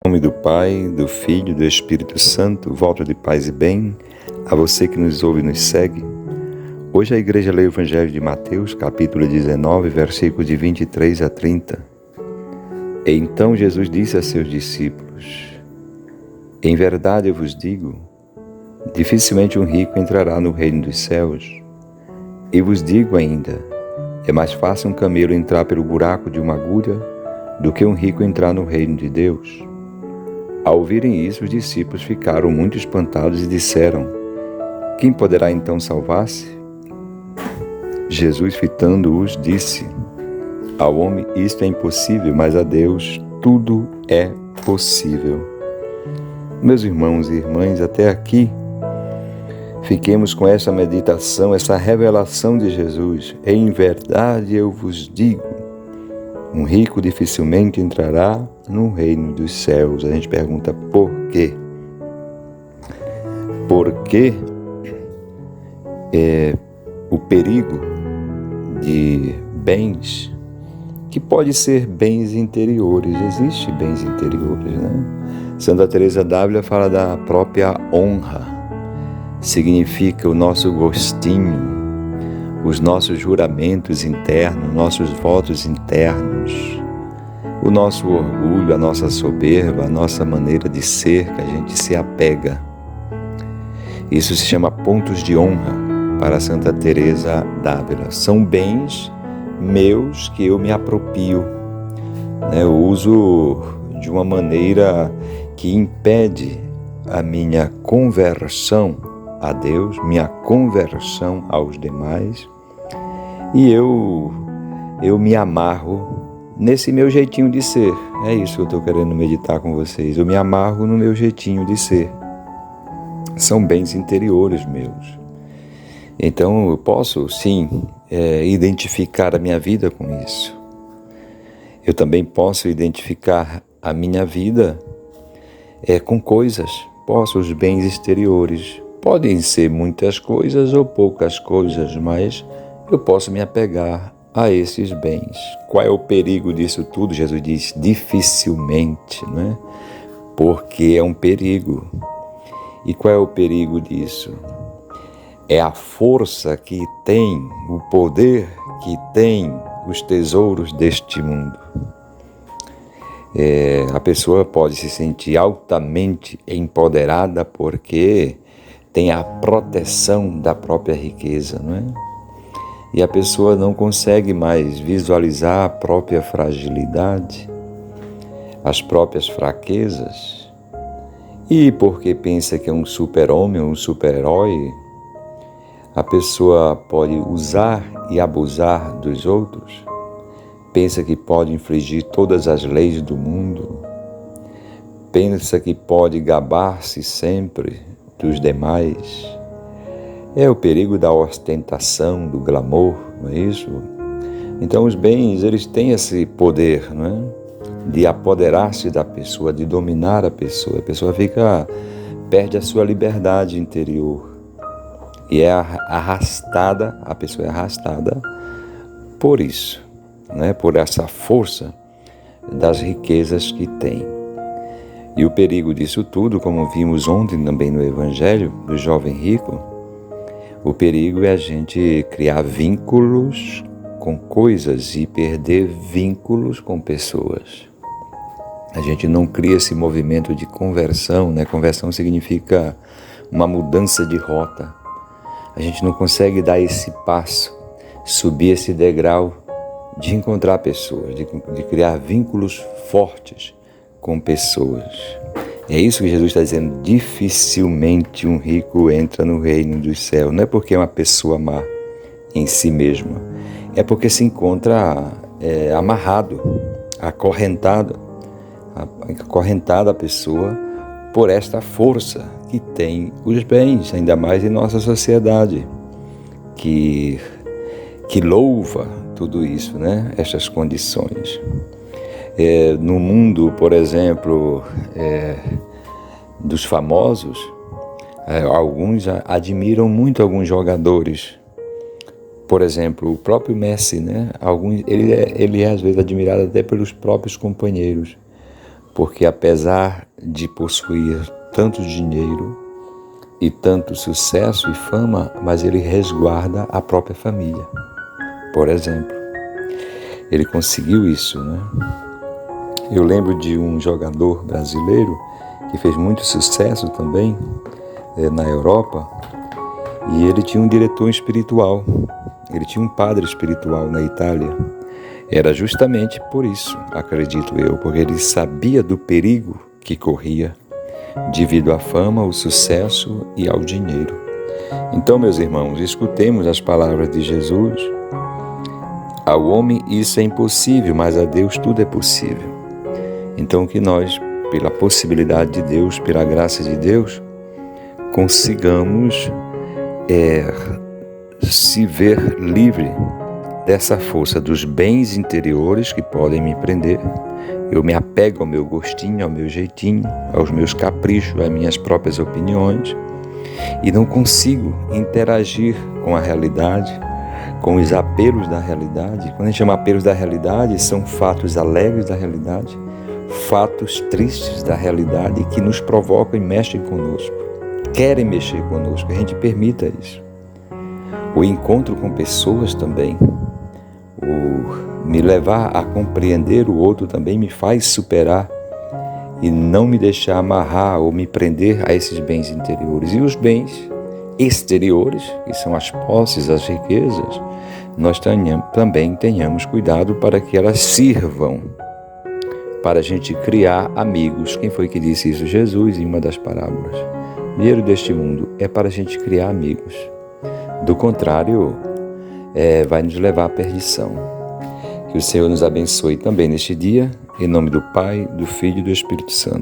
Em nome do Pai, do Filho e do Espírito Santo, volta de paz e bem a você que nos ouve e nos segue. Hoje a igreja lê o Evangelho de Mateus, capítulo 19, versículos de 23 a 30. E então Jesus disse a seus discípulos: Em verdade eu vos digo, dificilmente um rico entrará no reino dos céus. E vos digo ainda, é mais fácil um camelo entrar pelo buraco de uma agulha do que um rico entrar no reino de Deus. Ao ouvirem isso, os discípulos ficaram muito espantados e disseram: Quem poderá então salvar-se? Jesus, fitando-os, disse: Ao homem isto é impossível, mas a Deus tudo é possível. Meus irmãos e irmãs, até aqui, fiquemos com essa meditação, essa revelação de Jesus. Em verdade eu vos digo, um rico dificilmente entrará no reino dos céus. A gente pergunta por quê? Porque o perigo de bens, que pode ser bens interiores, existe bens interiores, né? Santa Teresa d'Ávila fala da própria honra, significa o nosso gostinho, os nossos juramentos internos, nossos votos internos, o nosso orgulho, a nossa soberba, a nossa maneira de ser, que a gente se apega. Isso se chama pontos de honra para Santa Teresa d'Ávila. São bens meus que eu me aproprio, né? Eu uso de uma maneira que impede a minha conversão a Deus, minha conversão aos demais, e eu me amarro nesse meu jeitinho de ser. É isso que eu estou querendo meditar com vocês. Eu me amarro no meu jeitinho de ser. São bens interiores meus. Então eu posso, sim, identificar a minha vida com isso. Eu também posso identificar a minha vida com coisas. Os bens exteriores. Podem ser muitas coisas ou poucas coisas, mas eu posso me apegar a esses bens. Qual é o perigo disso tudo? Jesus diz, dificilmente, né? Porque é um perigo. E qual é o perigo disso? É a força que tem, o poder que tem os tesouros deste mundo. A pessoa pode se sentir altamente empoderada porque tem a proteção da própria riqueza, não é? E a pessoa não consegue mais visualizar a própria fragilidade, as próprias fraquezas. E porque pensa que é um super-homem, um super-herói, a pessoa pode usar e abusar dos outros, pensa que pode infringir todas as leis do mundo, pensa que pode gabar-se sempre dos demais. É o perigo da ostentação, do glamour, não é isso? Então os bens, eles têm esse poder, não é? De apoderar-se da pessoa, de dominar a pessoa. A pessoa perde a sua liberdade interior e a pessoa é arrastada por isso, né? Por essa força das riquezas que tem. E o perigo disso tudo, como vimos ontem também no Evangelho do jovem rico, o perigo é a gente criar vínculos com coisas e perder vínculos com pessoas. A gente não cria esse movimento de conversão, né? Conversão significa uma mudança de rota. A gente não consegue dar esse passo, subir esse degrau de encontrar pessoas, de criar vínculos fortes com pessoas. É isso que Jesus está dizendo, dificilmente um rico entra no reino dos céus. Não é porque é uma pessoa má em si mesma, é porque se encontra amarrado, acorrentada a pessoa por esta força que tem os bens, ainda mais em nossa sociedade, que louva tudo isso, né? Estas condições. No mundo, por exemplo, dos famosos, alguns admiram muito alguns jogadores. Por exemplo, o próprio Messi, né? Ele é às vezes admirado até pelos próprios companheiros, porque apesar de possuir tanto dinheiro e tanto sucesso e fama, mas ele resguarda a própria família. Por exemplo, ele conseguiu isso, né? Eu lembro de um jogador brasileiro que fez muito sucesso também na Europa, e ele tinha um diretor espiritual, ele tinha um padre espiritual na Itália. Era justamente por isso, acredito eu, porque ele sabia do perigo que corria devido à fama, ao sucesso e ao dinheiro. Então, meus irmãos, escutemos as palavras de Jesus. Ao homem isso é impossível, mas a Deus tudo é possível. Então que nós, pela possibilidade de Deus, pela graça de Deus, consigamos se ver livre dessa força dos bens interiores que podem me prender. Eu me apego ao meu gostinho, ao meu jeitinho, aos meus caprichos, às minhas próprias opiniões, e não consigo interagir com a realidade, com os apelos da realidade. Quando a gente chama apelos da realidade, são fatos alegres da realidade, fatos tristes da realidade que nos provocam e mexem conosco, querem mexer conosco, que a gente permita isso. O encontro com pessoas também, o me levar a compreender o outro também me faz superar e não me deixar amarrar ou me prender a esses bens interiores. E os bens exteriores, que são as posses, as riquezas, nós também tenhamos cuidado para que elas sirvam para a gente criar amigos. Quem foi que disse isso? Jesus, em uma das parábolas. O dinheiro deste mundo é para a gente criar amigos. Do contrário, vai nos levar à perdição. Que o Senhor nos abençoe também neste dia, em nome do Pai, do Filho e do Espírito Santo.